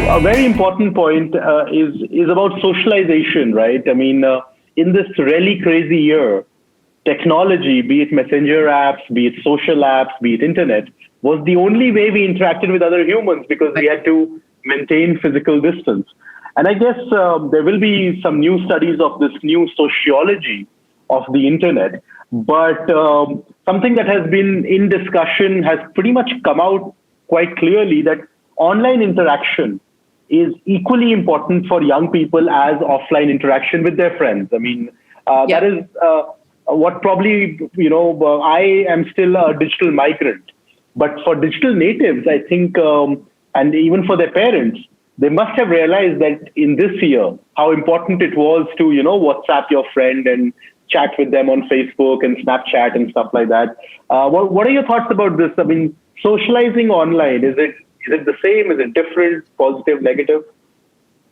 A very important point is about socialization, right? I mean, in this really crazy year, technology, be it messenger apps, be it social apps, be it internet, was the only way we interacted with other humans because we had to maintain physical distance. And I guess there will be some new studies of this new sociology of the internet. But something that has been in discussion has pretty much come out quite clearly that online interaction is equally important for young people as offline interaction with their friends. I mean, that is what probably, I am still a digital migrant. But for digital natives, I think, and even for their parents, they must have realized that in this year, how important it was to, WhatsApp your friend and chat with them on Facebook and Snapchat and stuff like that. What are your thoughts about this? I mean, socializing online, is it the same? Is it different, positive, negative?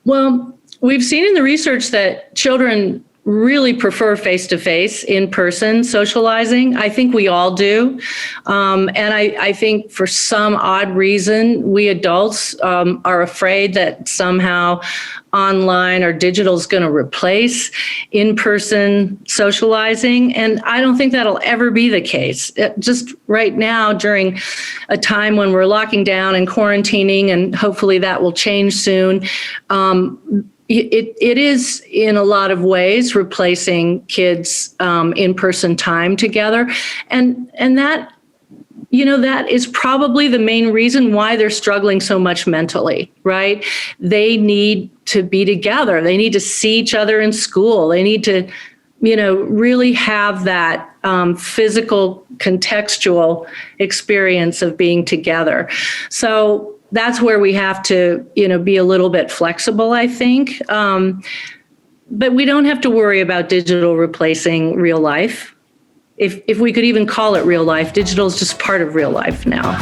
Well, we've seen in the research that children really prefer face-to-face, in-person socializing. I think we all do. And I think for some odd reason, we adults are afraid that somehow online or digital is going to replace in-person socializing. And I don't think that'll ever be the case. Just right now, during a time when we're locking down and quarantining, and hopefully that will change soon, it is in a lot of ways replacing kids' in-person time together. And that, that is probably the main reason why they're struggling so much mentally, right? They need to be together. They need to see each other in school. They need to, really have that physical, contextual experience of being together. So that's where we have to, be a little bit flexible, I think. But we don't have to worry about digital replacing real life. If we could even call it real life, digital is just part of real life now.